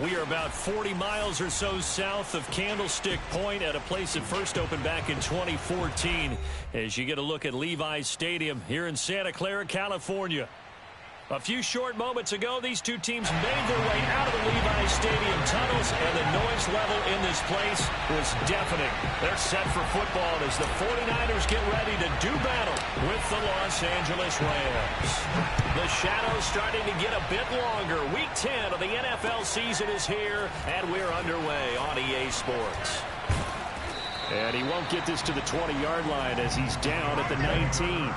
We are about 40 miles or so south of Candlestick Point at a place that first opened back in 2014 as you get a look at Levi's Stadium here in Santa Clara, California. A few short moments ago, these two teams made their way out of the Levi's Stadium tunnels, and the noise level in this place was deafening. They're set for football as the 49ers get ready to do battle with the Los Angeles Rams. The shadows starting to get a bit longer. Week 10 of the NFL season is here, and we're underway on EA Sports. And he won't get this to the 20-yard line as he's down at the 19.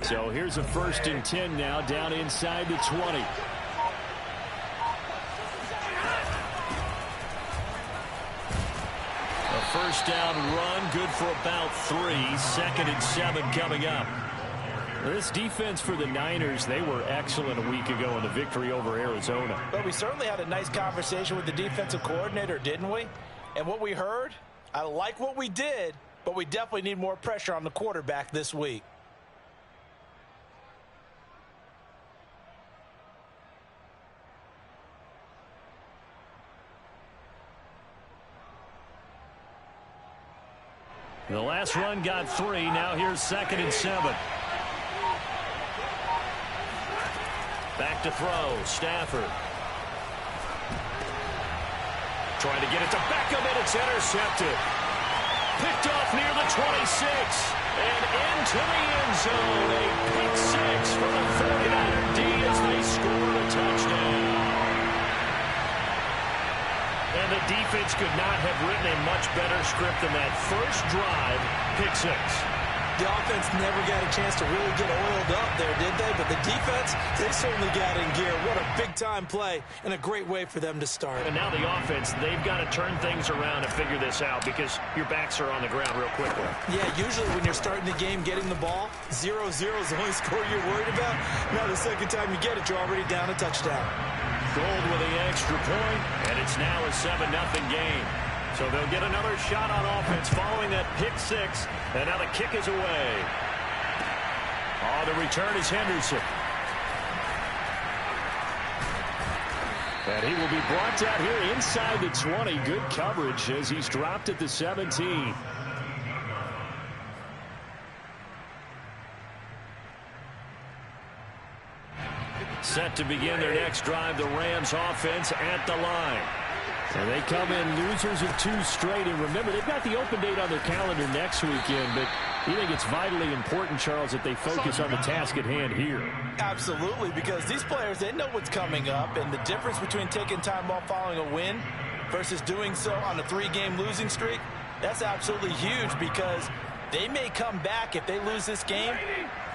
So here's a 1st and 10 now, down inside the 20. A first down run, good for about 3. 2nd and 7 coming up. This defense for the Niners, they were excellent a week ago in the victory over Arizona. But we certainly had a nice conversation with the defensive coordinator, didn't we? And what we heard, I like what we did, but we definitely need more pressure on the quarterback this week. The last run got 3. Now here's 2nd and 7. Back to throw. Stafford. Trying to get it to Beckham, and it's intercepted. Picked off near the 26. And into the end zone. A pick 6 for the 49er D as they score a touchdown. And the defense could not have written a much better script than that first drive, pick 6. The offense never got a chance to really get oiled up there, did they? But the defense, they certainly got in gear. What a big-time play and a great way for them to start. And now the offense, they've got to turn things around and figure this out because your backs are on the ground real quickly. Yeah, usually when you're starting the game getting the ball, 0-0 is the only score you're worried about. Now the second time you get it, you're already down a touchdown. Gold with the extra point, and it's now a 7-0 game. So they'll get another shot on offense following that pick 6, and now the kick is away. Oh, the return is Henderson. And he will be brought down here inside the 20. Good coverage as he's dropped at the 17. Set to begin their next drive, the Rams offense at the line. And they come in losers of 2 straight. And remember, they've got the open date on their calendar next weekend. But you think it's vitally important, Charles, that they focus on the task at hand here? Absolutely, because these players, they know what's coming up. And the difference between taking time off following a win versus doing so on a 3-game losing streak, that's absolutely huge because they may come back if they lose this game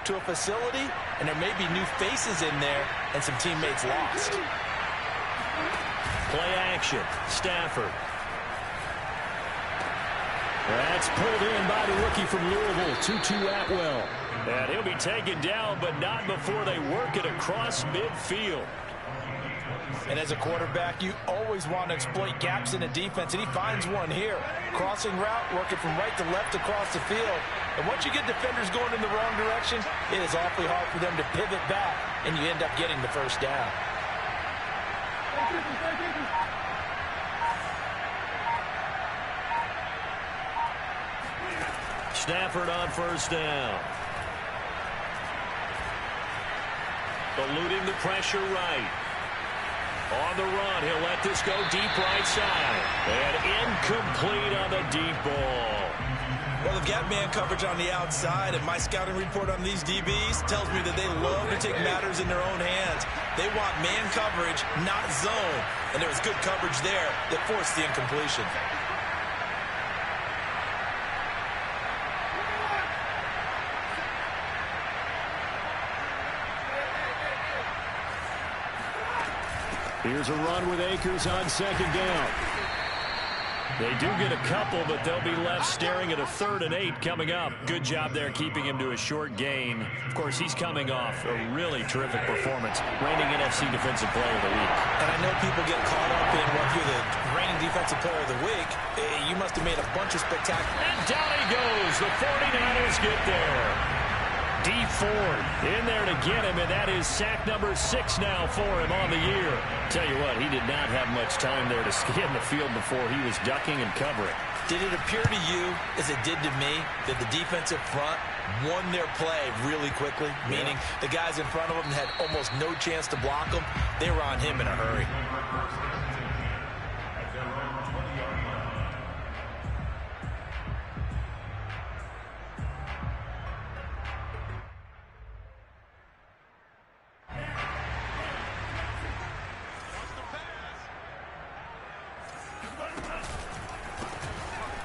to a facility, and there may be new faces in there and some teammates lost. Play action. Stafford. That's pulled in by the rookie from Louisville, Tutu Atwell. And he'll be taken down, but not before they work it across midfield. And as a quarterback, you always want to exploit gaps in the defense, and he finds one here. Crossing route, working from right to left across the field. And once you get defenders going in the wrong direction, it is awfully hard for them to pivot back, and you end up getting the first down. Stafford on first down. Eluding the pressure right. On the run, he'll let this go deep right side. And incomplete on the deep ball. Well, the gap man coverage on the outside, and my scouting report on these DBs tells me that they love to take matters in their own hands. They want man coverage, not zone. And there was good coverage there that forced the incompletion. Here's a run with Akers on second down. They do get a couple, but they'll be left staring at a 3rd and 8 coming up. Good job there keeping him to a short gain. Of course, he's coming off a really terrific performance. Reigning NFC Defensive Player of the Week. And I know people get caught up in what you're the reigning Defensive Player of the Week. You must have made a bunch of spectacular. And down he goes. The 49ers get there. D Ford in there to get him, and that is sack number 6 now for him on the year. Tell you what, he did not have much time there to scan the field before he was ducking and covering. Did it appear to you, as it did to me, that the defensive front won their play really quickly? Yeah. Meaning the guys in front of them had almost no chance to block them. They were on him in a hurry.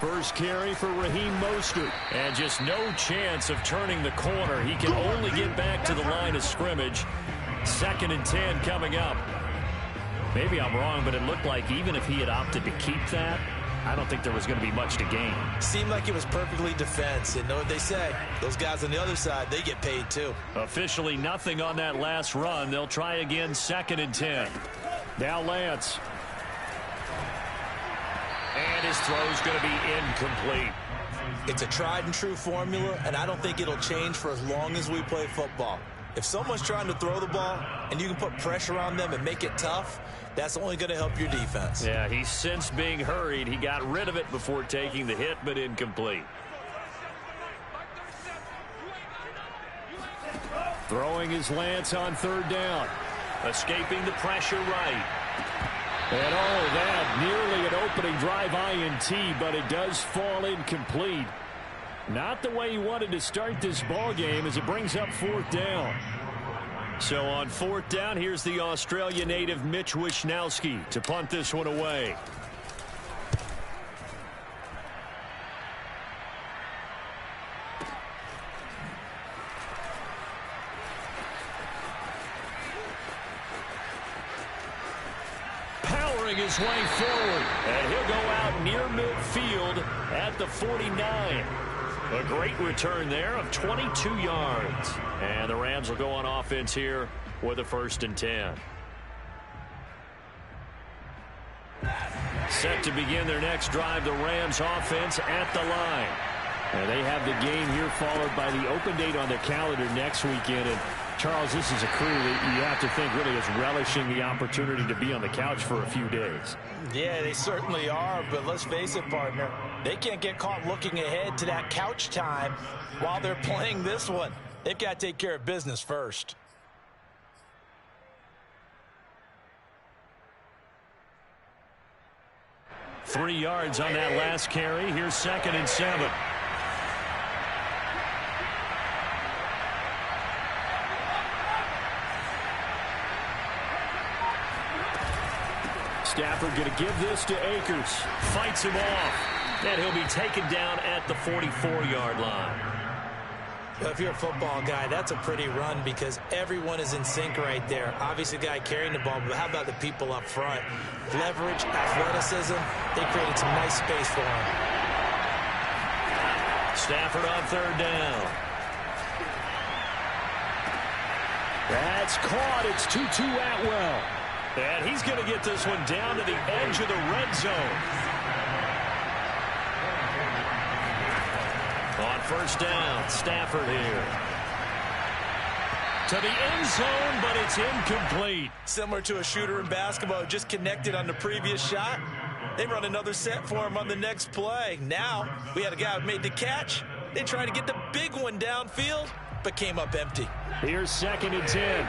First carry for Raheem Mostert. And just no chance of turning the corner. He can only get back to the line of scrimmage. 2nd and 10 coming up. Maybe I'm wrong, but it looked like even if he had opted to keep that, I don't think there was going to be much to gain. Seemed like it was perfectly defense. And know what they say, those guys on the other side, they get paid too. Officially nothing on that last run. They'll try again 2nd and 10. Now Lance. And his throw's going to be incomplete. It's a tried and true formula, and I don't think it'll change for as long as we play football. If someone's trying to throw the ball and you can put pressure on them and make it tough, that's only going to help your defense. Yeah, he's since being hurried. He got rid of it before taking the hit, but incomplete. Throwing his Lance on 3rd down. Escaping the pressure right. And that nearly an opening drive INT, but it does fall incomplete. Not the way he wanted to start this ball game as it brings up 4th down. So on 4th down, here's the Australia native Mitch Wishnowsky to punt this one away. His way forward, and he'll go out near midfield at the 49. A great return there of 22 yards. And the Rams will go on offense here with a 1st and 10. Set to begin their next drive, the Rams offense at the line. And they have the game here followed by the open date on their calendar next weekend. And Charles, this is a crew that you have to think really is relishing the opportunity to be on the couch for a few days. Yeah, they certainly are, but let's face it, partner. They can't get caught looking ahead to that couch time while they're playing this one. They've got to take care of business first. Three yards on that last carry. Here's 2nd and 7. Stafford going to give this to Akers. Fights him off. And he'll be taken down at the 44-yard line. If you're a football guy, that's a pretty run because everyone is in sync right there. Obviously, the guy carrying the ball, but how about the people up front? Leverage, athleticism, they created some nice space for him. Stafford on 3rd down. That's caught. It's 2-2 Atwell. And he's going to get this one down to the edge of the red zone. On first down, Stafford here. To the end zone, but it's incomplete. Similar to a shooter in basketball, just connected on the previous shot. They run another set for him on the next play. Now, we had a guy who made the catch. They tried to get the big one downfield, but came up empty. Here's 2nd and 10.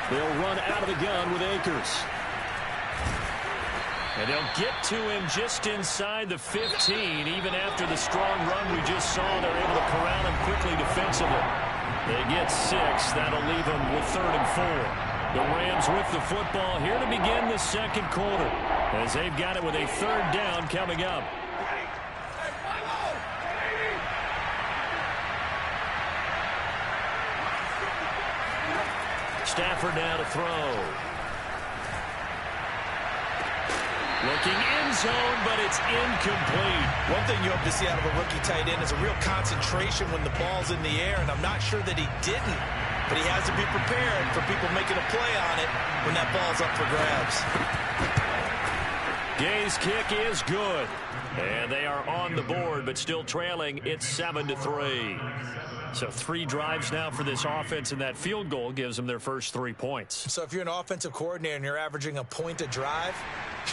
They'll run out of the gun with Akers. And they'll get to him just inside the 15. Even after the strong run we just saw, they're able to corral him quickly defensively. They get 6. That'll leave them with 3rd and 4. The Rams with the football here to begin the second quarter, as they've got it with a 3rd down coming up. Stafford now to throw. Looking end zone, but it's incomplete. One thing you hope to see out of a rookie tight end is a real concentration when the ball's in the air, and I'm not sure that he didn't, but he has to be prepared for people making a play on it when that ball's up for grabs. Gay's kick is good, and they are on the board, but still trailing. It's 7-3. So 3 drives now for this offense, and that field goal gives them their first 3 points. So if you're an offensive coordinator and you're averaging a point a drive,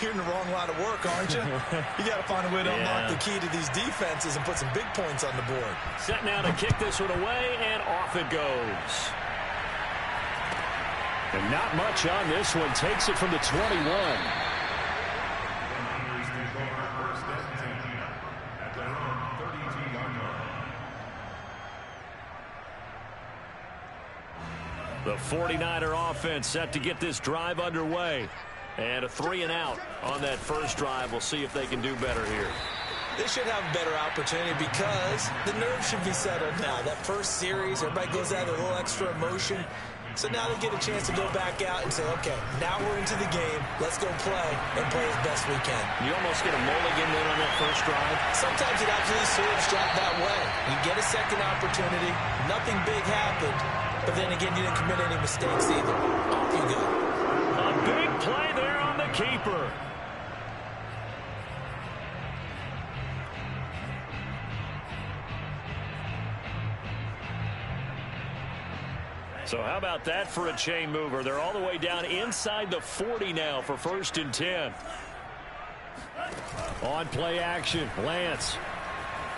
you're in the wrong line of work, aren't you? You got to find a way to unlock the key to these defenses and put some big points on the board. Set now to kick this one away, and off it goes. And not much on this one. Takes it from the 21. The 49er offense set to get this drive underway. And a 3-and-out on that first drive. We'll see if they can do better here. They should have a better opportunity because the nerves should be settled now. That first series, everybody goes out with a little extra emotion. So now they get a chance to go back out and say, okay, now we're into the game. Let's go play and play as best we can. You almost get a mulligan then on that first drive. Sometimes it absolutely serves that way. You get a second opportunity. Nothing big happened. But then again, you didn't commit any mistakes either. Off you go. A big play there on the keeper. So how about that for a chain mover? They're all the way down inside the 40 now for 1st and 10. On play action, Lance.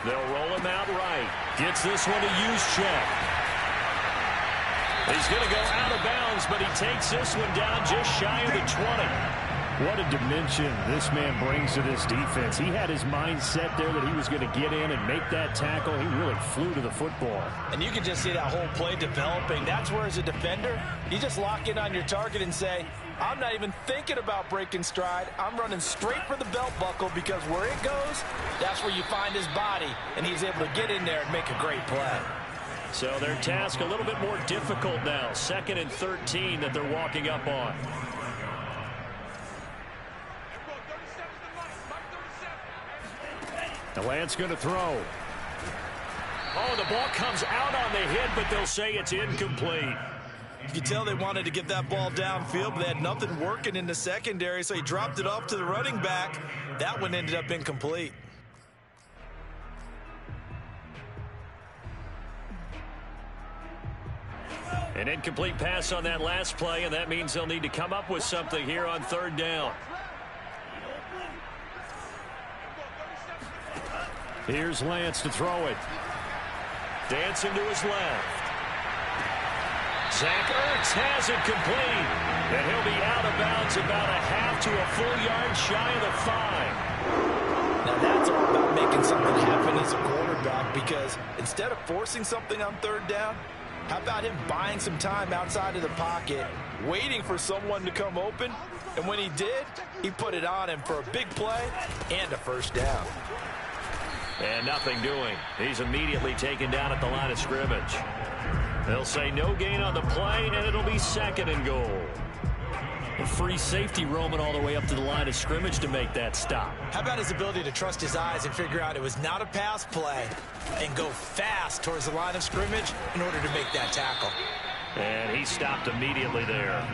They'll roll him out right. Gets this one to Juszczyk. He's going to go out of bounds, but he takes this one down just shy of the 20. What a dimension this man brings to this defense. He had his mind set there that he was going to get in and make that tackle. He really flew to the football. And you can just see that whole play developing. That's where, as a defender, you just lock in on your target and say, I'm not even thinking about breaking stride. I'm running straight for the belt buckle because where it goes, that's where you find his body. And he's able to get in there and make a great play. So their task a little bit more difficult now. 2nd and 13 that they're walking up on. The Lance going to throw. Oh, the ball comes out on the hit, but they'll say it's incomplete. You can tell they wanted to get that ball downfield, but they had nothing working in the secondary, so he dropped it off to the running back. That one ended up incomplete. An incomplete pass on that last play, and that means they'll need to come up with something here on 3rd down. Here's Lance to throw it. Dancing to his left. Zach Ertz has it complete. And he'll be out of bounds about a half to a full yard shy of the 5. Now that's all about making something happen as a quarterback, because instead of forcing something on 3rd down, how about him buying some time outside of the pocket, waiting for someone to come open, and when he did, he put it on him for a big play and a 1st down. And nothing doing. He's immediately taken down at the line of scrimmage. They'll say no gain on the play, and it'll be 2nd and goal. A free safety roaming all the way up to the line of scrimmage to make that stop. How about his ability to trust his eyes and figure out it was not a pass play and go fast towards the line of scrimmage in order to make that tackle. And he stopped immediately there.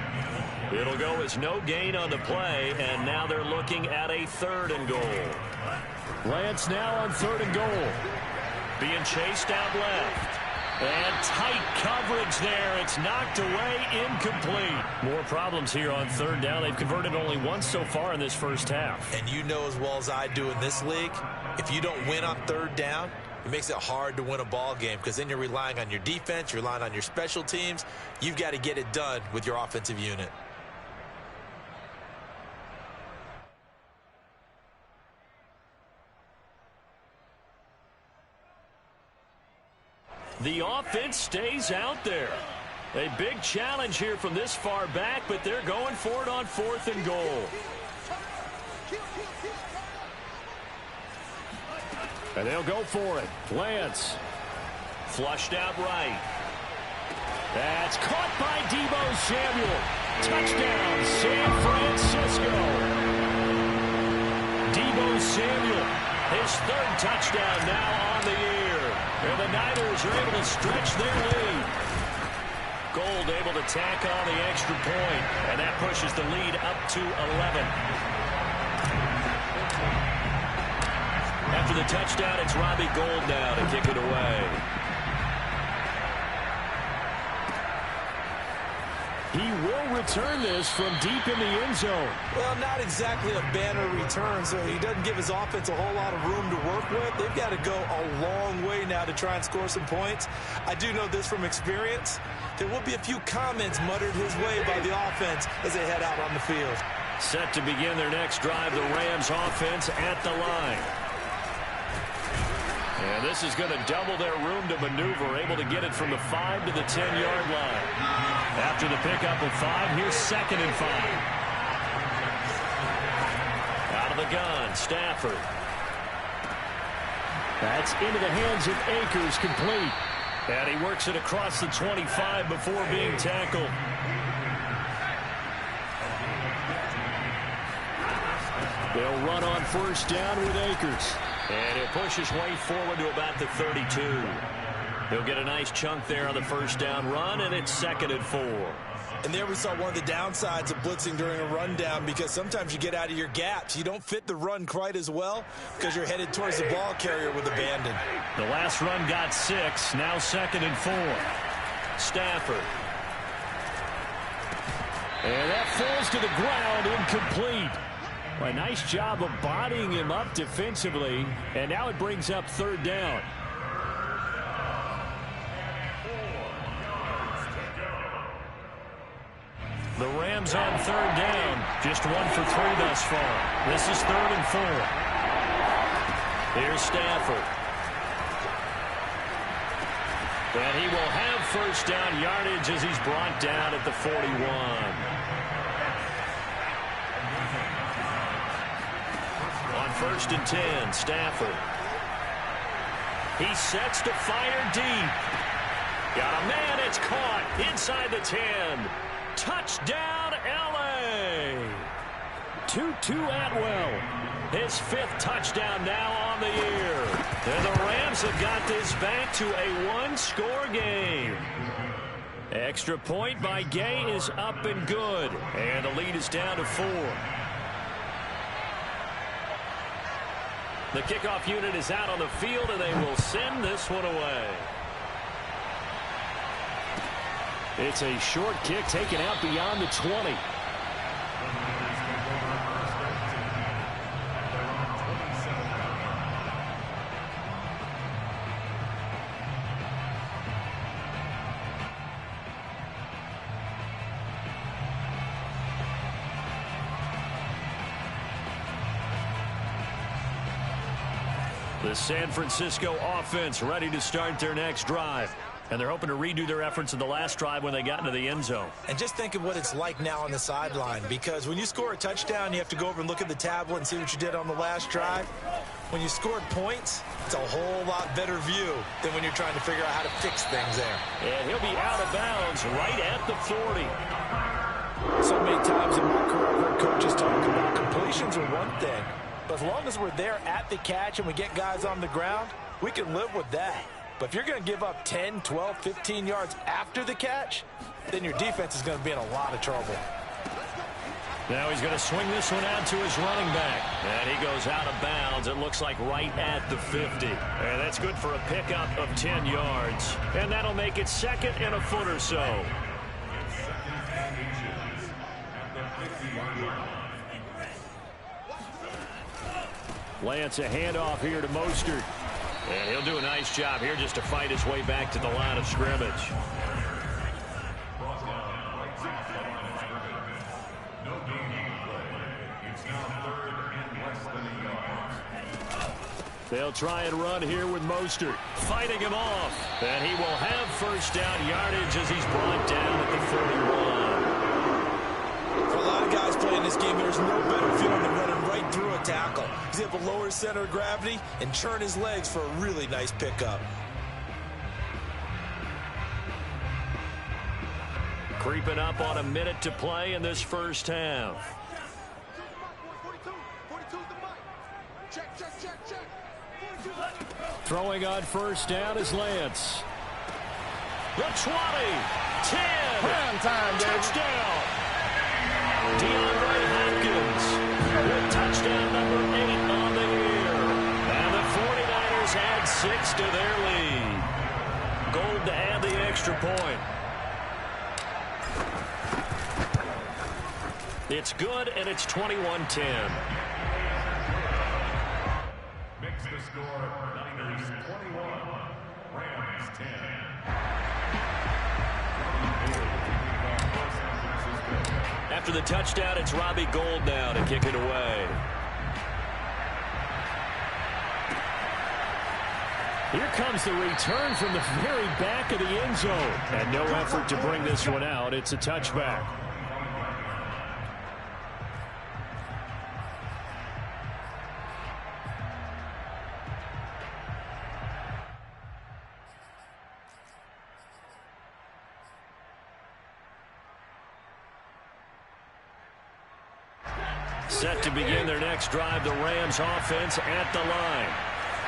It'll go as no gain on the play, and now they're looking at a 3rd and goal. Lance now on 3rd and goal. Being chased out left. And tight coverage there. It's knocked away, incomplete. More problems here on 3rd down. They've converted only once so far in this first half. And you know as well as I do in this league, if you don't win on 3rd down, it makes it hard to win a ball game because then you're relying on your defense, you're relying on your special teams. You've got to get it done with your offensive unit. The offense stays out there. A big challenge here from this far back, but they're going for it on 4th and goal. And they'll go for it. Lance. Flushed out right. That's caught by Deebo Samuel. Touchdown, San Francisco. Deebo Samuel, his 3rd touchdown now on the year. And the Niners are able to stretch their lead. Gold able to tack on the extra point, and that pushes the lead up to 11. After the touchdown, it's Robbie Gould now to kick it away. He will return this from deep in the end zone. Well, not exactly a banner return, so he doesn't give his offense a whole lot of room to work with. They've got to go a long way now to try and score some points. I do know this from experience. There will be a few comments muttered his way by the offense as they head out on the field. Set to begin their next drive, the Rams offense at the line. And this is going to double their room to maneuver, able to get it from the 5 to the 10-yard line. After the pickup of 5, here's 2nd and 5. Out of the gun, Stafford. That's into the hands of Akers, complete. And he works it across the 25 before being tackled. They'll run on 1st down with Akers. And he'll push his way forward to about the 32. He'll get a nice chunk there on the 1st down run, and it's 2nd and 4. And there we saw one of the downsides of blitzing during a rundown, because sometimes you get out of your gaps. You don't fit the run quite as well because you're headed towards the ball carrier with abandon. The last run got 6, now 2nd and 4. Stafford. And that falls to the ground, incomplete. Well, a nice job of bodying him up defensively, and now it brings up 3rd down. The Rams on 3rd down, just 1 for 3 thus far. This is 3rd and 4. Here's Stafford. And he will have 1st down yardage as he's brought down at the 41. On 1st and 10, Stafford. He sets to fire deep. Got a man, it's caught inside the 10. Touchdown, L.A. Tutu Atwell. His 5th touchdown now on the year. And the Rams have got this back to a 1-score game. Extra point by Gay is up and good. And the lead is down to 4. The kickoff unit is out on the field, and they will send this one away. It's a short kick taken out beyond the 20. The San Francisco offense ready to start their next drive. And they're hoping to redo their efforts in the last drive when they got into the end zone. And just think of what it's like now on the sideline, because when you score a touchdown, you have to go over and look at the tablet and see what you did on the last drive. When you scored points, it's a whole lot better view than when you're trying to figure out how to fix things there. And he'll be out of bounds right at the 40. So many times in my career, I've heard coaches talk about completions are one thing, but as long as we're there at the catch and we get guys on the ground, we can live with that. But if you're going to give up 10, 12, 15 yards after the catch, then your defense is going to be in a lot of trouble. Now he's going to swing this one out to his running back. And he goes out of bounds. It looks like right at the 50. And that's good for a pickup of 10 yards. And that'll make it second and a foot or so. Lance, a handoff here to Mostert. And he'll do a nice job here just to fight his way back to the line of scrimmage. They'll try and run here with Mostert, fighting him off. And he will have first down yardage as he's brought down at the 41. For a lot of guys playing this game, there's no better feeling than running right through a tackle. He's able to lower his center of gravity and churn his legs for a really nice pickup. Creeping up on a minute to play in this first half. Throwing on first down is Lance. The 20, 10, prime time, touchdown. DeAndre Hopkins with touchdown number 8 on the year. And the 49ers add 6 to their lead. Gold to add the extra point. It's good, and it's 21-10. Makes the score Niners 21, Rams 10. After the touchdown, it's Robbie Gould now to kick it away. Here comes the return from the very back of the end zone. And no effort to bring this one out. It's a touchback. Set to begin their next drive, the Rams offense at the line.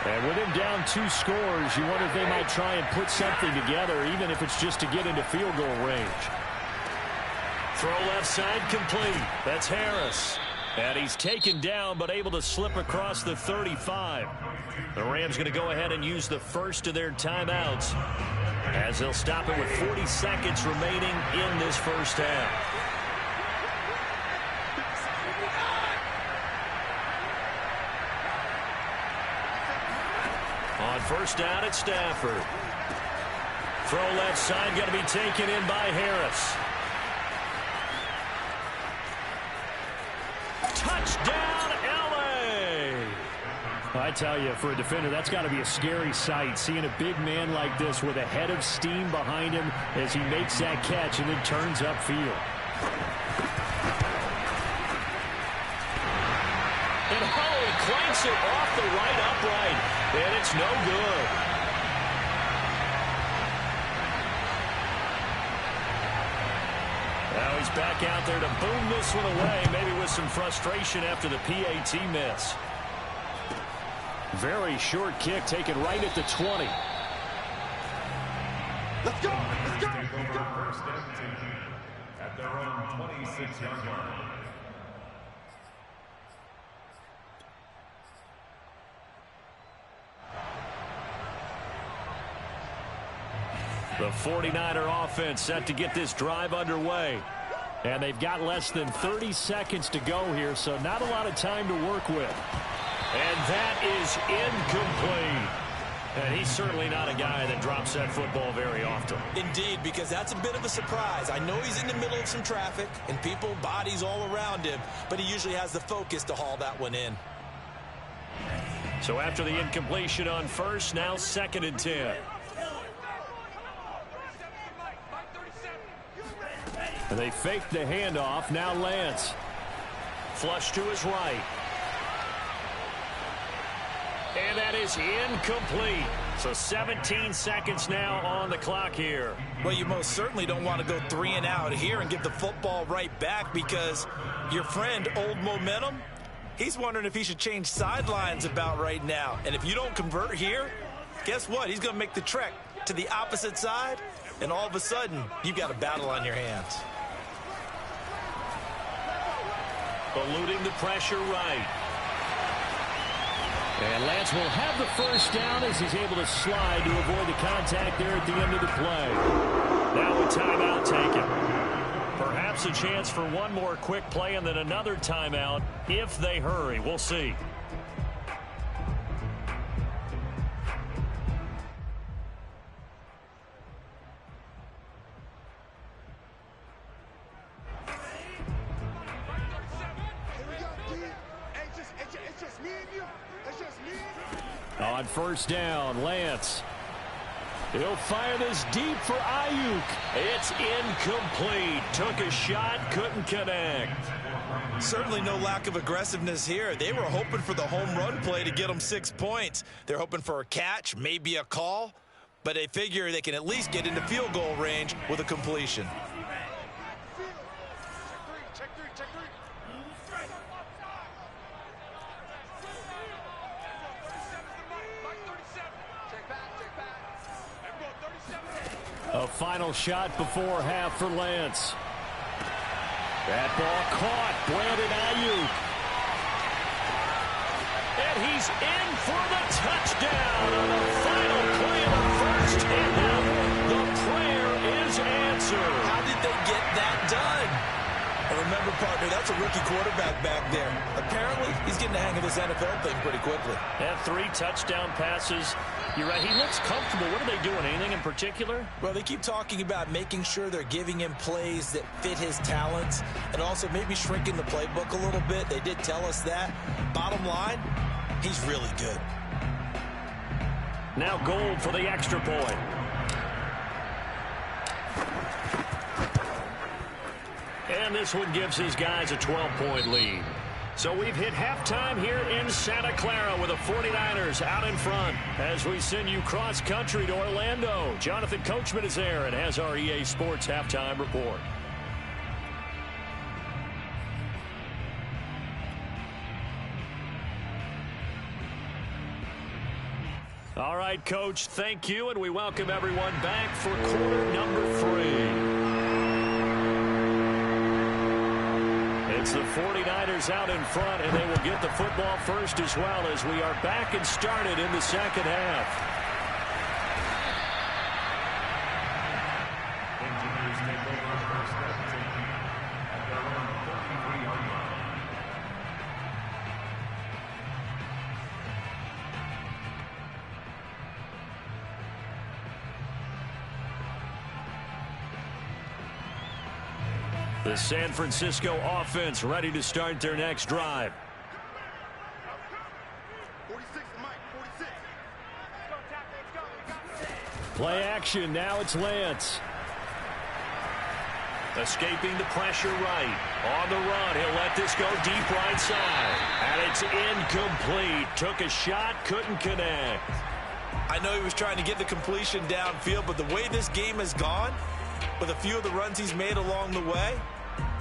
And with him down 2 scores, you wonder if they might try and put something together, even if it's just to get into field goal range. Throw left side complete. That's Harris. And he's taken down, but able to slip across the 35. The Rams going to go ahead and use the first of their timeouts, as they'll stop it with 40 seconds remaining in this first half. On first down, it's Stafford. Throw left side, going to be taken in by Harris. Touchdown, L.A. I tell you, for a defender, that's got to be a scary sight, seeing a big man like this with a head of steam behind him as he makes that catch and then turns upfield. And Holloway clanks it off the right upright, and it's no good. Now he's back out there to boom this one away, maybe with some frustration after the PAT miss. Very short kick taken right at the 20. Let's go! Let's go! Take over first and 10 at their own 26-yard line. The 49er offense set to get this drive underway. And they've got less than 30 seconds to go here, so not a lot of time to work with. And that is incomplete. And he's certainly not a guy that drops that football very often. Indeed, because that's a bit of a surprise. I know he's in the middle of some traffic and people, bodies all around him, but he usually has the focus to haul that one in. So after the incompletion on first, now 2nd and 10. And they fake the handoff. Now Lance. Flush to his right. And that is incomplete. So 17 seconds now on the clock here. Well, you most certainly don't want to go 3 and out here and give the football right back, because your friend, Old Momentum, he's wondering if he should change sidelines about right now. And if you don't convert here, guess what? He's going to make the trek to the opposite side, and all of a sudden, you've got a battle on your hands. Eluding the pressure right. And Lance will have the first down as he's able to slide to avoid the contact there at the end of the play. Now a timeout taken. Perhaps a chance for one more quick play and then another timeout if they hurry. We'll see. On first down, Lance. He'll fire this deep for Ayuk. It's incomplete. Took a shot, couldn't connect. Certainly no lack of aggressiveness here. They were hoping for the home run play to get them 6 points. They're hoping for a catch, maybe a call, but they figure they can at least get into field goal range with a completion. A final shot before half for Lance. That ball caught. Brandon Ayuk. And he's in for the touchdown on the final play of the first. And now the prayer is answered. How did they get that done? And remember, partner, that's a rookie quarterback back there. Apparently, he's getting the hang of this NFL thing pretty quickly. And 3 touchdown passes. You're right. He looks comfortable. What are they doing? Anything in particular? Well, they keep talking about making sure they're giving him plays that fit his talents and also maybe shrinking the playbook a little bit. They did tell us that. Bottom line, he's really good. Now Gold for the extra point. And this one gives his guys a 12-point lead. So we've hit halftime here in Santa Clara with the 49ers out in front as we send you cross-country to Orlando. Jonathan Coachman is there and has our EA Sports halftime report. All right, Coach, thank you, and we welcome everyone back for quarter number 3. It's the 49ers out in front, and they will get the football first as well as we are back and started in the second half. Engineers take over first and 10 at their own 33-yard line. The San Francisco offense ready to start their next drive. 46, Mike, 46. Play action. Now it's Lance. Escaping the pressure right. On the run, he'll let this go deep right side. And it's incomplete. Took a shot, couldn't connect. I know he was trying to get the completion downfield, but the way this game has gone, with a few of the runs he's made along the way,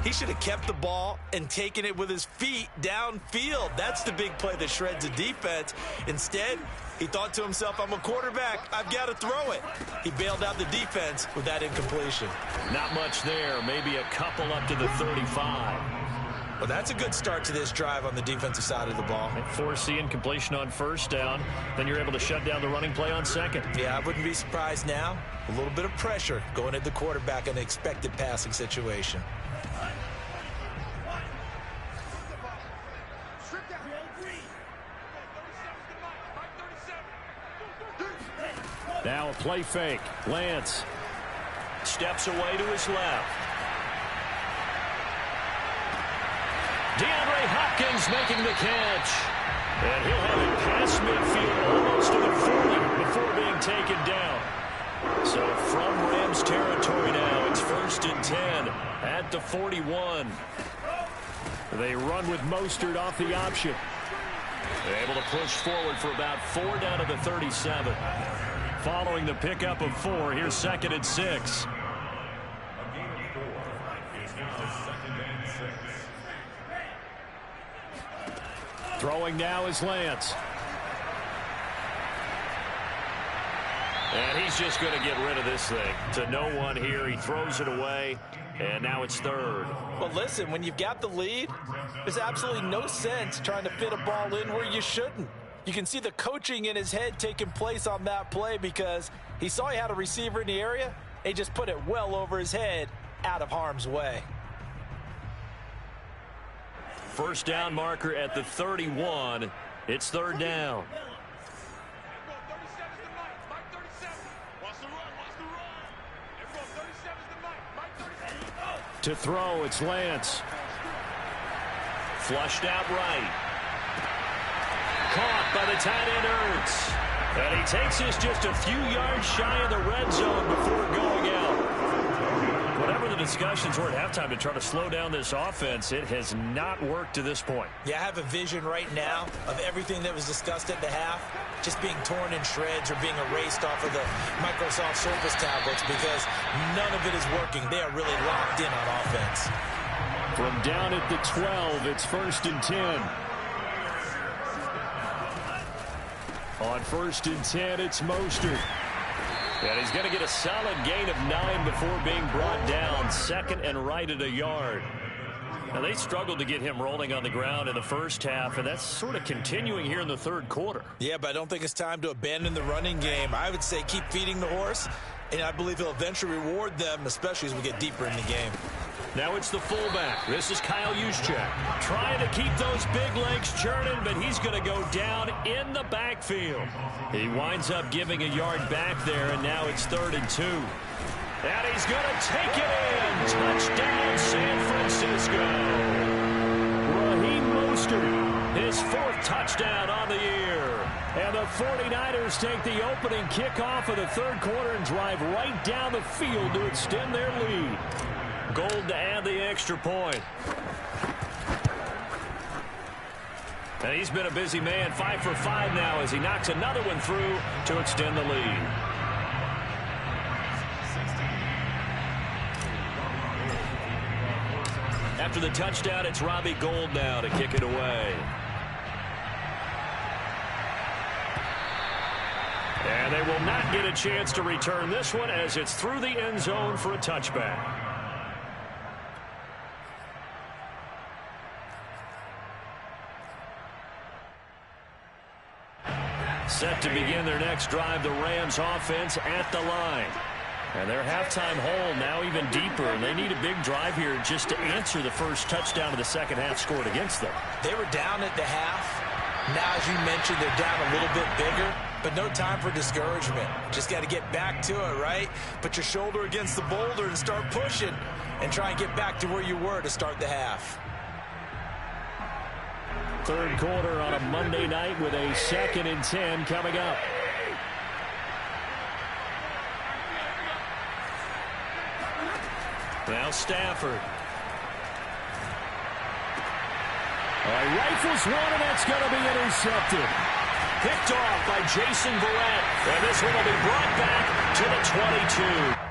he should have kept the ball and taken it with his feet downfield. That's the big play that shreds a defense. Instead, he thought to himself, I'm a quarterback. I've got to throw it. He bailed out the defense with that incompletion. Not much there. Maybe a couple up to the 35. Well, that's a good start to this drive on the defensive side of the ball. Force the incompletion on first down. Then you're able to shut down the running play on second. Yeah, I wouldn't be surprised now. A little bit of pressure going at the quarterback in an expected passing situation. Now a play fake. Lance steps away to his left. DeAndre Hopkins making the catch. And he'll have it past midfield almost to the 40 before being taken down. So from Rams territory now, it's 1st and 10 at the 41. They run with Mostert off the option. They're able to push forward for about 4 down to the 37. following the pickup of 4. Here's 2nd and 6. A gain of 4. It's now 2nd and 6. Throwing now is Lance. And he's just going to get rid of this thing to no one here. He throws it away, and now it's 3rd. But listen, when you've got the lead, there's absolutely no sense trying to fit a ball in where you shouldn't. You can see the coaching in his head taking place on that play because he saw he had a receiver in the area. He just put it well over his head, out of harm's way. First down marker at the 31. It's 3rd down. To throw, it's Lance. Flushed out right. Caught by the tight end Ertz. And he takes us just a few yards shy of the red zone before going out. Whatever the discussions were at halftime to try to slow down this offense, it has not worked to this point. Yeah, I have a vision right now of everything that was discussed at the half just being torn in shreds or being erased off of the Microsoft Surface tablets because none of it is working. They are really locked in on offense. From down at the 12, it's 1st and 10. On 1st and 10, it's Mostert. And he's going to get a solid gain of 9 before being brought down. 2nd and right at a yard. Now, they struggled to get him rolling on the ground in the first half, and that's sort of continuing here in the 3rd quarter. Yeah, but I don't think it's time to abandon the running game. I would say keep feeding the horse, and I believe he'll eventually reward them, especially as we get deeper in the game. Now it's the fullback. This is Kyle Juszczyk. Trying to keep those big legs churning, but he's going to go down in the backfield. He winds up giving a yard back there, and now it's 3rd and 2. And he's going to take it in. Touchdown, San Francisco. Raheem Mostert, His 4th touchdown on the year. and the 49ers take the opening kickoff of the 3rd quarter and drive right down the field to extend their lead. Gold to add the extra point. And he's been a busy man, 5 for 5 now as he knocks another one through to extend the lead. After the touchdown, it's Robbie Gould now to kick it away. And they will not get a chance to return this one as it's through the end zone for a touchback. Set to begin their next drive, the Rams offense at the line. And their halftime hole now even deeper, and they need a big drive here just to answer the first touchdown of the second half scored against them. They were down at the half. Now, as you mentioned, they're down a little bit bigger, but no time for discouragement. Just got to get back to it, right? Put your shoulder against the boulder and start pushing and try and get back to where you were to start the half. 3rd quarter on a Monday night with a 2nd and 10 coming up. Now Stafford. Rifles one, and that's going to be intercepted. Picked off by Jason Verrett. And this one will be brought back to the 22.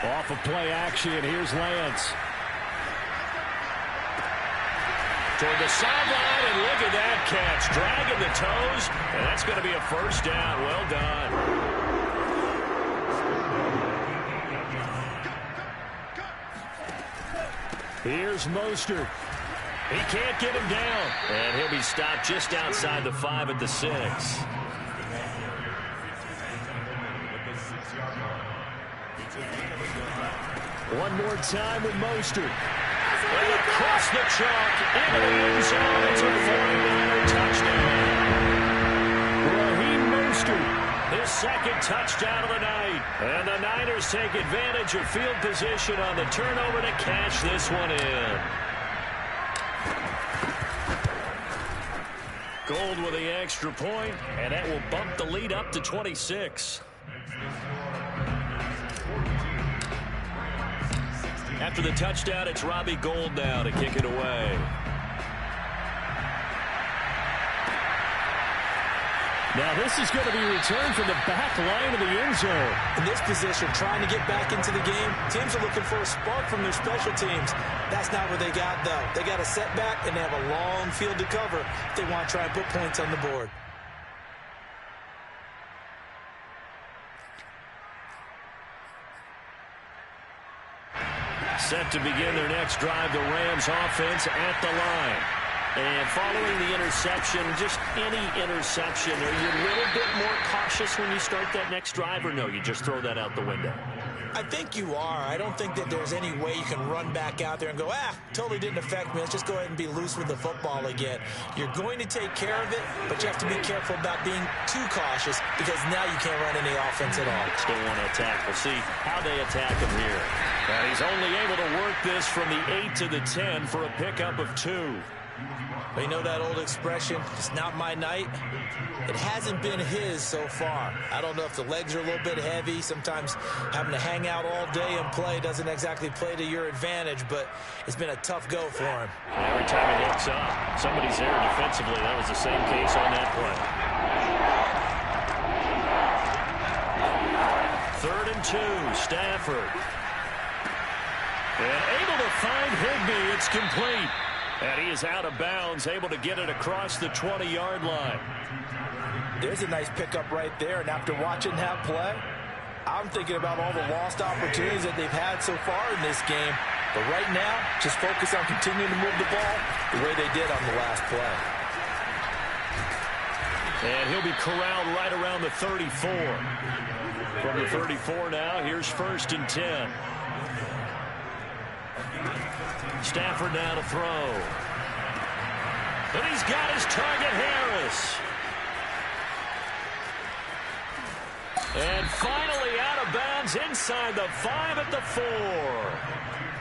Off of play action, here's Lance. Toward the sideline, and look at that catch. Dragging the toes, and that's going to be a first down. Well done. Here's Mostert. He can't get him down. And he'll be stopped just outside the 5 at the 6. One more time with Mostert. And across the chalk, into the end zone. It's a 49er touchdown. Raheem Mostert. His second touchdown of the night. And the Niners take advantage of field position on the turnover to cash this one in. Gold with the extra point, and that will bump the lead up to 26. After the touchdown, it's Robbie Gould now to kick it away. Now this is going to be returned from the back line of the end zone. In this position, trying to get back into the game, teams are looking for a spark from their special teams. That's not what they got, though. They got a setback, and they have a long field to cover if they want to try and put points on the board. Set to begin their next drive, the Rams offense at the line. And following the interception, just any interception, are you a little bit more cautious when you start that next drive, or no, you just throw that out the window? I think you are. I don't think that there's any way you can run back out there and go, totally didn't affect me. Let's just go ahead and be loose with the football again. You're going to take care of it, but you have to be careful about being too cautious because now you can't run any offense at all. Still want to attack. We'll see how they attack him here. And he's only able to work this from the 8 to the 10 for a pickup of 2. But you know that old expression, it's not my night? It hasn't been his so far. I don't know if the legs are a little bit heavy. Sometimes having to hang out all day and play doesn't exactly play to your advantage, but it's been a tough go for him. Every time he looks up, somebody's there defensively. That was the same case on that play. 3rd and 2, Stafford. And able to find Higbee. It's complete. And he is out of bounds, able to get it across the 20-yard line. There's a nice pickup right there, and after watching that play, I'm thinking about all the lost opportunities that they've had so far in this game. But right now, just focus on continuing to move the ball the way they did on the last play. And he'll be corralled right around the 34. From the 34 now, here's 1st and 10. Stafford now to throw. And he's got his target, Harris. And finally out of bounds inside the 5 at the 4.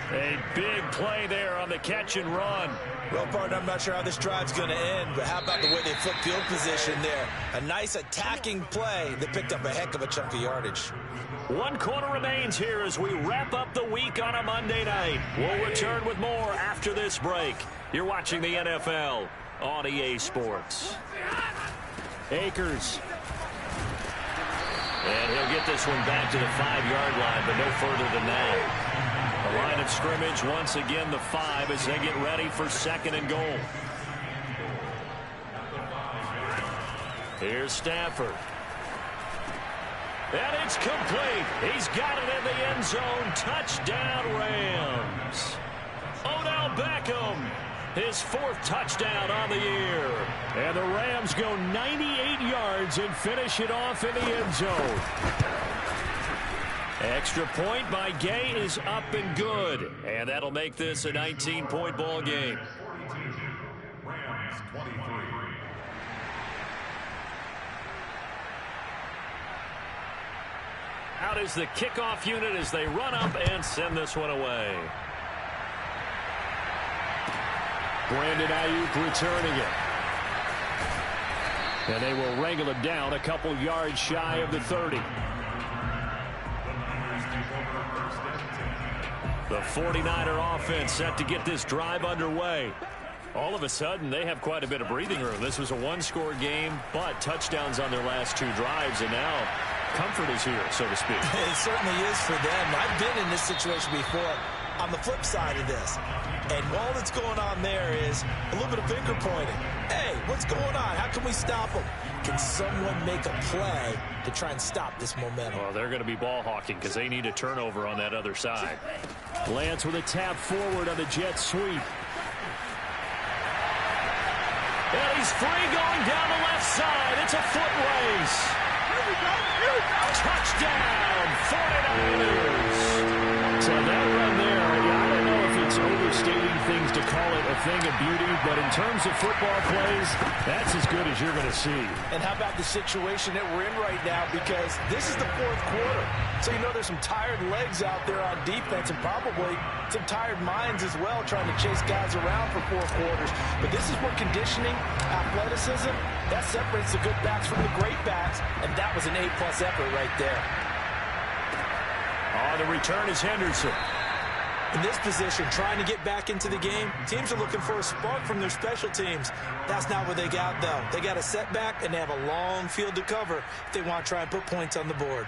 A big play there on the catch and run. Well, partner, I'm not sure how this drive's going to end, but how about the way they flip field position there? A nice attacking play that picked up a heck of a chunk of yardage. 1 quarter remains here as we wrap up the week on a Monday night. We'll return with more after this break. You're watching the NFL on EA Sports. Akers. And he'll get this one back to the 5-yard line, but no further than that. The line of scrimmage once again the 5 as they get ready for 2nd and goal. Here's Stafford. And it's complete. He's got it in the end zone. Touchdown, Rams. Odell Beckham, his 4th touchdown on the year. And the Rams go 98 yards and finish it off in the end zone. Extra point by Gay is up and good. And that'll make this a 19-point ball game. Rams 23. Out is the kickoff unit as they run up and send this one away. Brandon Ayuk returning it. And they will wrangle it down a couple yards shy of the 30. The 49er offense set to get this drive underway. All of a sudden, they have quite a bit of breathing room. This was a 1-score game, but touchdowns on their last 2 drives, and now comfort is here, so to speak. It certainly is for them. I've been in this situation before on the flip side of this. And all that's going on there is a little bit of finger pointing. Hey, what's going on? How can we stop them? Can someone make a play to try and stop this momentum? Well, they're going to be ball hawking because they need a turnover on that other side. Lance with a tap forward on the jet sweep. And he's free going down the left side. It's a foot race. Touchdown, 49ers. So that run there, I don't know if it's overstating things to call it a thing of beauty, but in terms of football plays, that's as good as you're going to see. And how about the situation that we're in right now? Because this is the fourth quarter. So you know there's some tired legs out there on defense and probably some tired minds as well trying to chase guys around for 4 quarters. But this is where conditioning, athleticism, that separates the good backs from the great backs. And that was an A-plus effort right there. On the return is Henderson. In this position, trying to get back into the game, teams are looking for a spark from their special teams. That's not what they got, though. They got a setback, and they have a long field to cover if they want to try and put points on the board.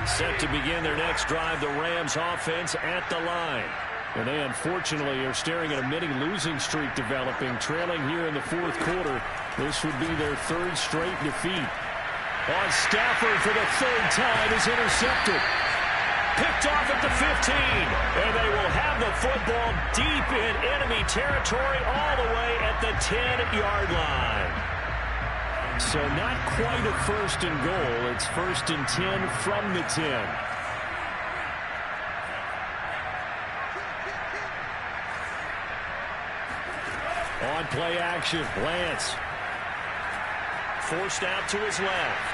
Set to begin their next drive, the Rams offense at the line. And they unfortunately are staring at a mini losing streak developing, trailing here in the fourth quarter. This would be their 3rd straight defeat. On Stafford for the 3rd time is intercepted. Picked off at the 15. And they will have the football deep in enemy territory all the way at the 10-yard line. So not quite a 1st and goal. It's 1st and 10 from the 10. On play action, Lance. Forced out to his left.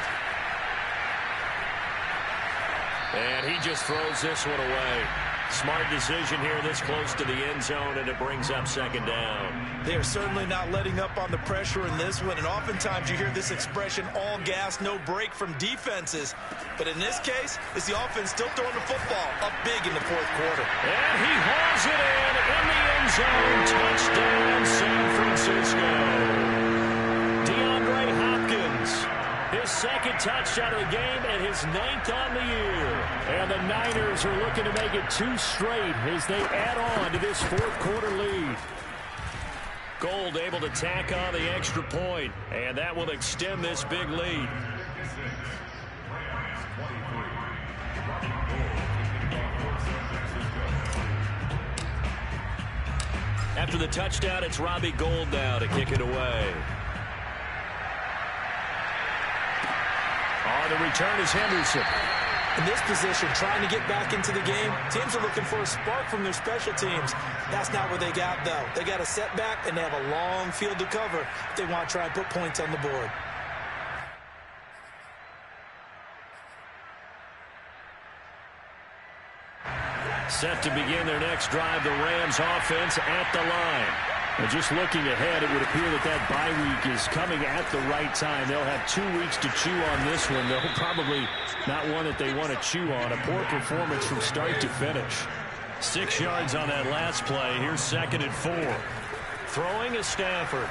And he just throws this one away. Smart decision here this close to the end zone, and it brings up 2nd down. They are certainly not letting up on the pressure in this one, and oftentimes you hear this expression, all gas, no break from defenses. But in this case, it's the offense still throwing the football up big in the 4th quarter. And he hauls it in the end zone. Touchdown, San Francisco. DeAndre Hopkins, his 2nd touchdown of the game and his 9th on the year. And the Niners are looking to make it 2 straight as they add on to this 4th quarter lead. Gold able to tack on the extra point, and that will extend this big lead. After the touchdown, it's Robbie Gould now to kick it away. On the return is Henderson. In this position, trying to get back into the game, teams are looking for a spark from their special teams. That's not what they got, though. They got a setback, and they have a long field to cover if they want to try and put points on the board. Set to begin their next drive, the Rams offense at the line. And just looking ahead, it would appear that bye week is coming at the right time. They'll have 2 weeks to chew on this one. They'll probably not one that they want to chew on. A poor performance from start to finish. 6 yards on that last play. Here's 2nd and 4. Throwing is Stafford.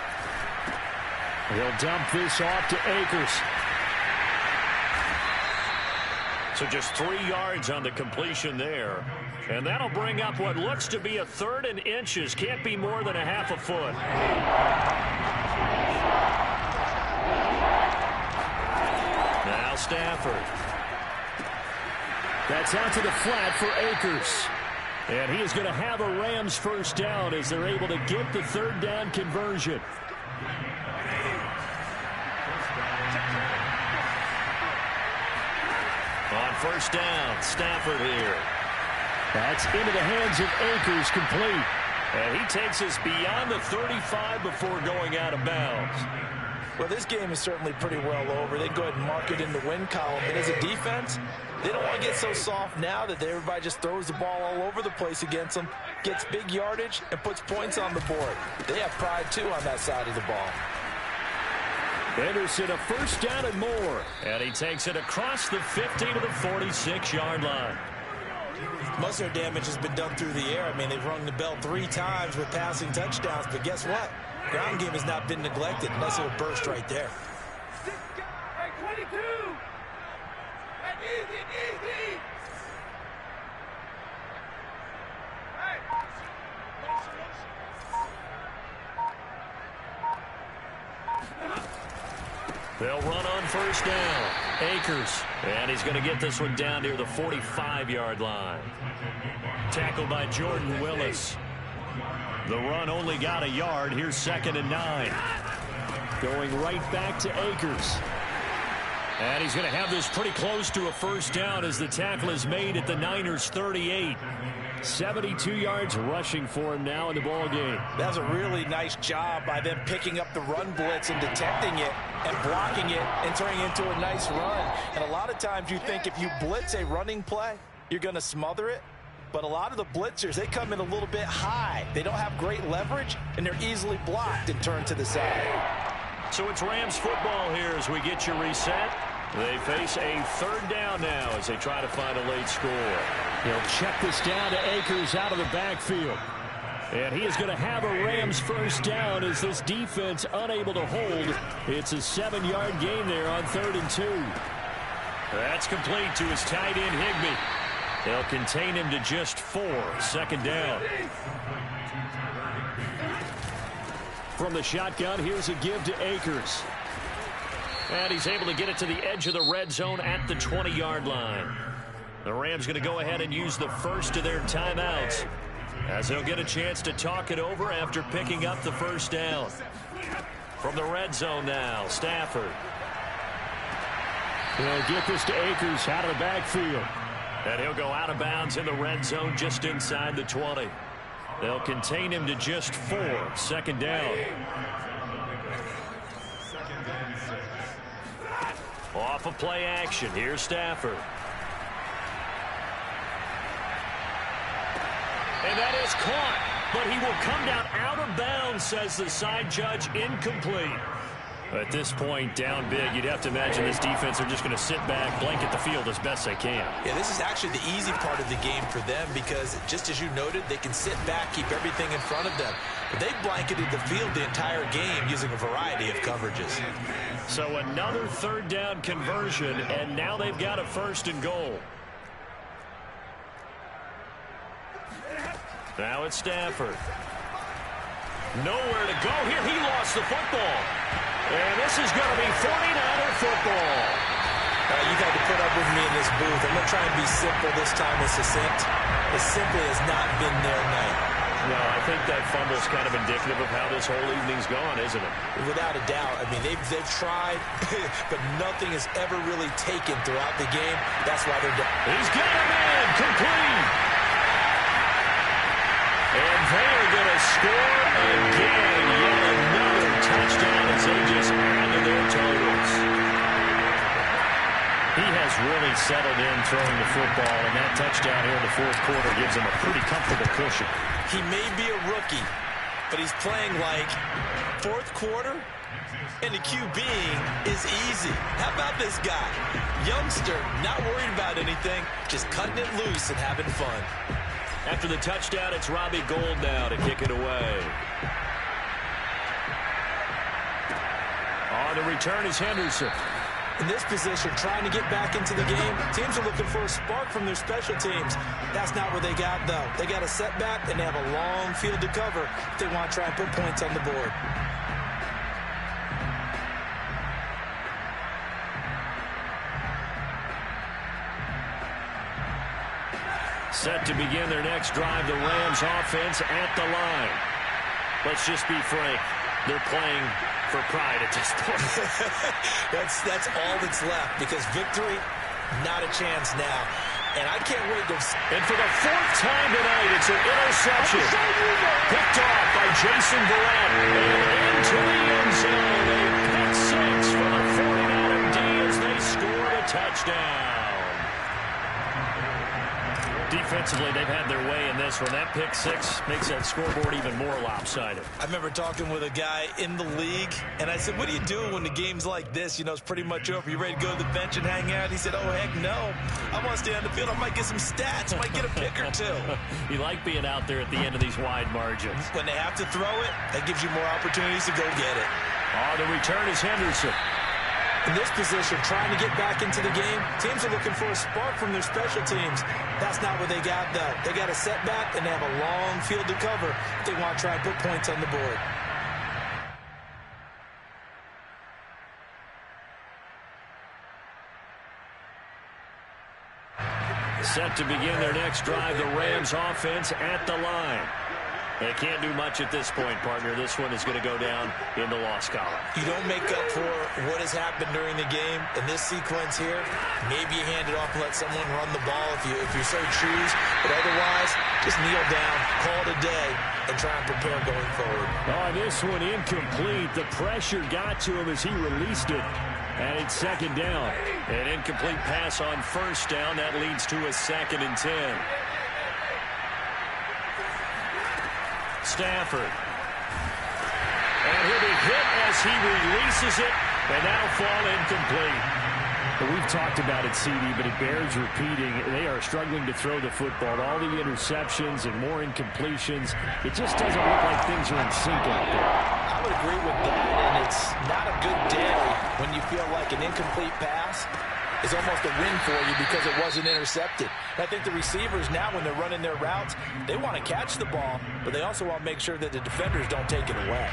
He'll dump this off to Akers. So just 3 yards on the completion there. And that'll bring up what looks to be a 3rd and inches. Can't be more than a half a foot. Now Stafford. That's out to the flat for Akers. And he is going to have a Rams 1st down as they're able to get the 3rd down conversion. On 1st down, Stafford here. That's into the hands of Akers, complete. And he takes us beyond the 35 before going out of bounds. Well, this game is certainly pretty well over. They can go ahead and mark it in the win column. But as a defense, they don't want to get so soft now that everybody just throws the ball all over the place against them, gets big yardage, and puts points on the board. They have pride, too, on that side of the ball. Anderson, a 1st down and more. And he takes it across the 50 to the 46-yard line. Most of their damage has been done through the air. I mean, they've rung the bell 3 times with passing touchdowns. But guess what? Ground game has not been neglected. Nice little burst right there. 22. Easy. They'll run on 1st down. Akers. And he's going to get this one down near the 45-yard line. Tackled by Jordan Willis. The run only got a yard. Here's 2nd and 9. Going right back to Akers. And he's going to have this pretty close to a first down as the tackle is made at the Niners' 38. 72 yards rushing for him now in the ball game. That was a really nice job by them picking up the run blitz and detecting it and blocking it and turning it into a nice run. And a lot of times you think if you blitz a running play, you're going to smother it. But a lot of the blitzers, they come in a little bit high. They don't have great leverage, and they're easily blocked and turned to the side. So it's Rams football here as we get you reset. They face a third down now as they try to find a late score. He'll check this down to Akers out of the backfield. And he is going to have a Rams first down as this defense unable to hold. It's a 7-yard gain there on 3rd and 2. That's complete to his tight end, Higbee. They'll contain him to just 4. 2nd down. From the shotgun, here's a give to Akers. And he's able to get it to the edge of the red zone at the 20-yard line. The Rams going to go ahead and use the first of their timeouts as they'll get a chance to talk it over after picking up the first down. From the red zone now, Stafford. He'll get this to Akers out of the backfield. And he'll go out of bounds in the red zone just inside the 20. They'll contain him to just 4. 2nd down. Off of play action. Here's Stafford. And that is caught. But he will come down out of bounds, says the side judge. Incomplete. At this point, down big, you'd have to imagine this defense are just going to sit back, blanket the field as best they can. Yeah, this is actually the easy part of the game for them because, just as you noted, they can sit back, keep everything in front of them. But they blanketed the field the entire game using a variety of coverages. So another 3rd down conversion, and now they've got a 1st and goal. Now it's Stafford. Nowhere to go here. He lost the football. And this is going to be 49er football. You've had to put up with me in this booth. I'm going to try and be simple this time and succinct. It simply has not been their night. No, I think that fumble's kind of indicative of how this whole evening's gone, isn't it? Without a doubt. I mean, they've tried, but nothing has ever really taken throughout the game. That's why they're done. He's got him in. Complete. And they are going to score again. Yet another touchdown as they just add to their totals. He has really settled in throwing the football, and that touchdown here in the 4th quarter gives him a pretty comfortable cushion. He may be a rookie, but he's playing like 4th quarter, and the QBing is easy. How about this guy? Youngster, not worried about anything, just cutting it loose and having fun. After the touchdown, it's Robbie Gould now to kick it away. On the return is Henderson. In this position, trying to get back into the game, teams are looking for a spark from their special teams. That's not what they got, though. They got a setback, and they have a long field to cover if they want to try and put points on the board. Set to begin their next drive, the Rams offense at the line. Let's just be frank. They're playing for pride at this point. That's all that's left because victory, not a chance now. And I can't wait to... And for the 4th time tonight, it's an interception. Picked off by Jason Barrett. And into the end zone. A pick 6 for the 49er D as they score a touchdown. Defensively, they've had their way in this one. That pick 6 makes that scoreboard even more lopsided. I remember talking with a guy in the league, and I said, what do you do when the game's like this? You know, it's pretty much over. You ready to go to the bench and hang out? He said, oh, heck no. I want to stay on the field. I might get some stats. I might get a pick or 2. You like being out there at the end of these wide margins. When they have to throw it, that gives you more opportunities to go get it. On the return is Henderson. In this position, trying to get back into the game, teams are looking for a spark from their special teams. That's not what they got, though. They got a setback, and they have a long field to cover if they want to try and put points on the board. Set to begin their next drive, the Rams offense at the line. They can't do much at this point, partner. This one is going to go down in the loss column. You don't make up for what has happened during the game. In this sequence here, maybe you hand it off and let someone run the ball if you so choose. But otherwise, just kneel down, call it a day, and try and prepare going forward. Oh, this one incomplete. The pressure got to him as he released it. And it's second down. An incomplete pass on first down. That leads to a 2nd and 10. Stafford. And he'll be hit as he releases it, and that'll fall incomplete. We've talked about it, CD, but it bears repeating. They are struggling to throw the football. All the interceptions and more incompletions. It just doesn't look like things are in sync out there. I would agree with that, and it's not a good day when you feel like an incomplete pass is almost a win for you because it wasn't intercepted. And I think the receivers now, when they're running their routes, they want to catch the ball, but they also want to make sure that the defenders don't take it away.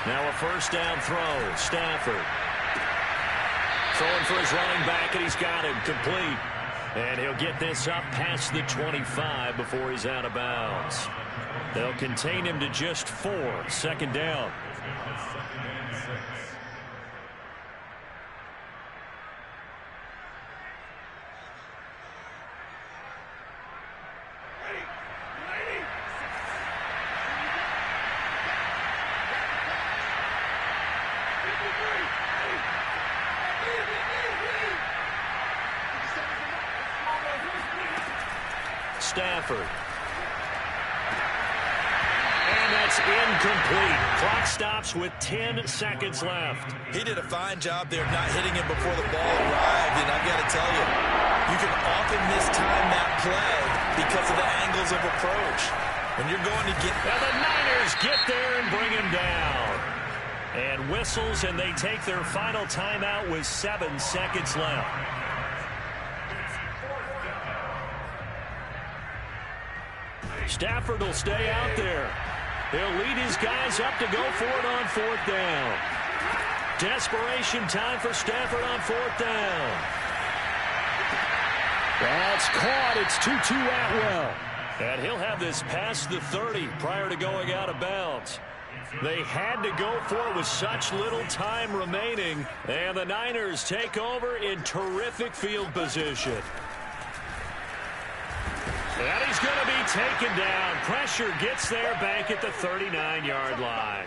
Now a first down throw. Stafford throwing for his running back, and he's got him complete. And he'll get this up past the 25 before he's out of bounds. They'll contain him to just 4. 2nd down. Stafford. And that's incomplete. Clock stops with 10 seconds left. He did a fine job there of not hitting him before the ball arrived, and I've got to tell you, you can often mistime that play because of the angles of approach. When you're going to get... Now the Niners get there and bring him down. And whistles, and they take their final timeout with 7 seconds left. Stafford will stay out there. He'll lead his guys up to go for it on 4th down. Desperation time for Stafford on 4th down. That's caught. It's 2-2 Atwell. And he'll have this past the 30 prior to going out of bounds. They had to go for it with such little time remaining. And the Niners take over in terrific field position. And he's going to be taken down. Pressure gets there back at the 39-yard line.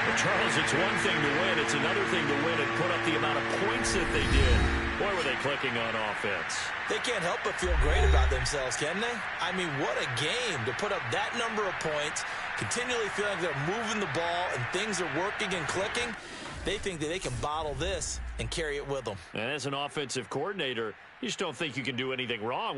Well, Charles, it's one thing to win. It's another thing to win and put up the amount of points that they did. Boy, were they clicking on offense. They can't help but feel great about themselves, can they? I mean, what a game to put up that number of points, continually feeling like they're moving the ball and things are working and clicking. They think that they can bottle this and carry it with them. And as an offensive coordinator, you just don't think you can do anything wrong.